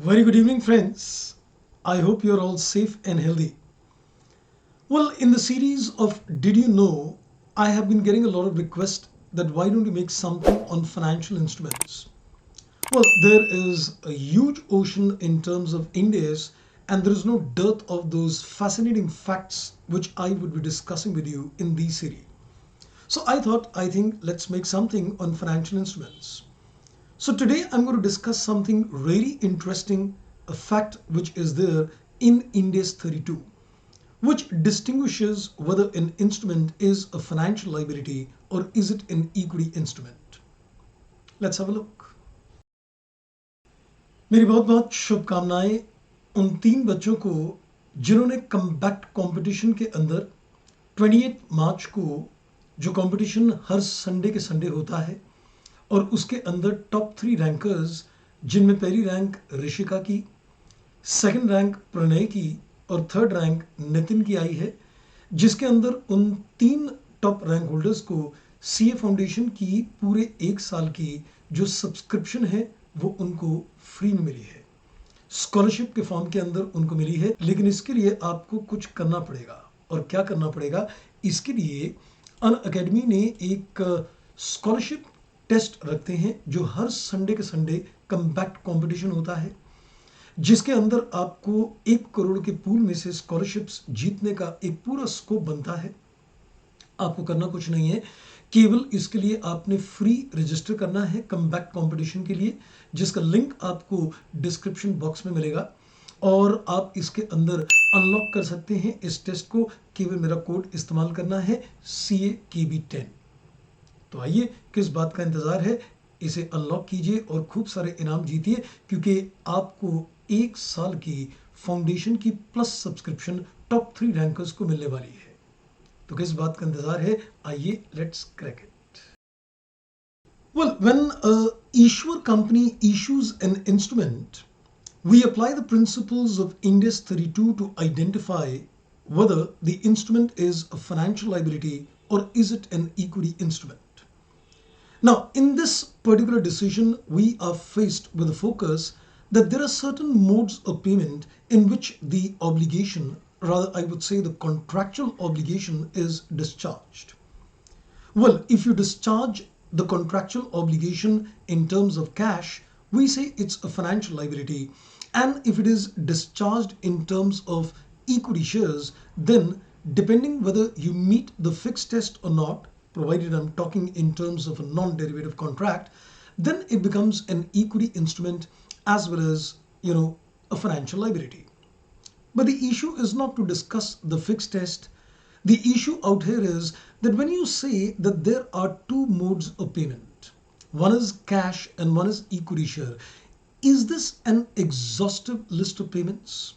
Very good evening, friends. I hope you're all safe and healthy. Well, in the series of Did You Know, I have been getting a lot of requests that why don't you make something on financial instruments? Well, there is a huge ocean in terms of indices, and there is no dearth of those fascinating facts which I would be discussing with you in this series. So I think let's make something on financial instruments. So today I'm going to discuss something really interesting, a fact which is there in Index 32, which distinguishes whether an instrument is a financial liability or is it an equity instrument. Let's have a look. मेरी बहुत बहुत शुभकामनाएं उन तीन बच्चों को जिन्होंने combat competition के अंदर 28 मार्च को जो कंपटीशन हर संडे के संडे होता है और उसके अंदर टॉप 3 रैंकर्स जिनमें पहली रैंक ऋषिका की, सेकंड रैंक प्रणय की और थर्ड रैंक नितिन की आई है, जिसके अंदर उन तीन टॉप रैंक होल्डर्स को सीए फाउंडेशन की पूरे एक साल की जो सब्सक्रिप्शन है वो उनको फ्री में मिली है। स्कॉलरशिप के फॉर्म के अंदर उनको मिली है, लेकिन इसके लिए आपको कुछ करना पड़ेगा। और क्या करना पड़ेगा? इसके लिए अन अकेडमी ने एक स्कॉलरशिप टेस्ट रखते हैं जो हर संडे के संडे कम्बैक्ट कंपटीशन होता है, जिसके अंदर आपको 1 करोड़ के पूल में से स्कॉलरशिप्स जीतने का एक पूरा स्कोप बनता है। आपको करना कुछ नहीं है, केवल इसके लिए आपने फ्री रजिस्टर करना है कम्बैक्ट कंपटीशन के लिए, जिसका लिंक आपको डिस्क्रिप्शन बॉक्स में मिलेगा और आप इसके अंदर अनलॉक कर सकते हैं इस टेस्ट को। केवल मेरा कोड इस्तेमाल करना है CAKB10। तो आइए, किस बात का इंतजार है, इसे अनलॉक कीजिए और खूब सारे इनाम जीतिए, क्योंकि आपको एक साल की फाउंडेशन की प्लस सब्सक्रिप्शन टॉप 3 रैंकर्स को मिलने वाली है। तो किस बात का इंतजार है, आइए let's crack it. Well, when a issuer company issues an instrument, we apply the principles of Index 32 to identify whether the instrument is a financial liability or is it an equity instrument. Now, in this particular decision, we are faced with the focus that there are certain modes of payment in which the obligation, rather I would say the contractual obligation, is discharged. Well, if you discharge the contractual obligation in terms of cash, we say it's a financial liability. And if it is discharged in terms of equity shares, then depending whether you meet the fixed test or not, provided I'm talking in terms of a non-derivative contract, then it becomes an equity instrument as well as, a financial liability. But the issue is not to discuss the fixed test. The issue out here is that when you say that there are two modes of payment, one is cash and one is equity share, is this an exhaustive list of payments?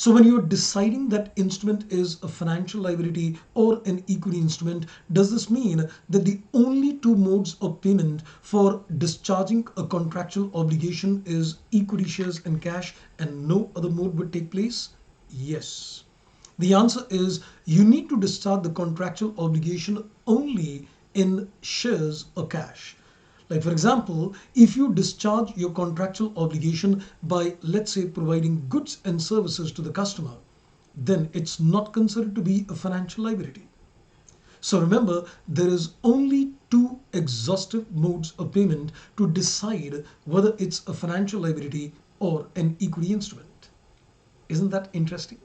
So when you're deciding that instrument is a financial liability or an equity instrument, does this mean that the only two modes of payment for discharging a contractual obligation is equity shares and cash and no other mode would take place? Yes. The answer is you need to discharge the contractual obligation only in shares or cash. Like for example, if you discharge your contractual obligation by, let's say, providing goods and services to the customer, then it's not considered to be a financial liability. So remember, there is only two exhaustive modes of payment to decide whether it's a financial liability or an equity instrument. Isn't that interesting?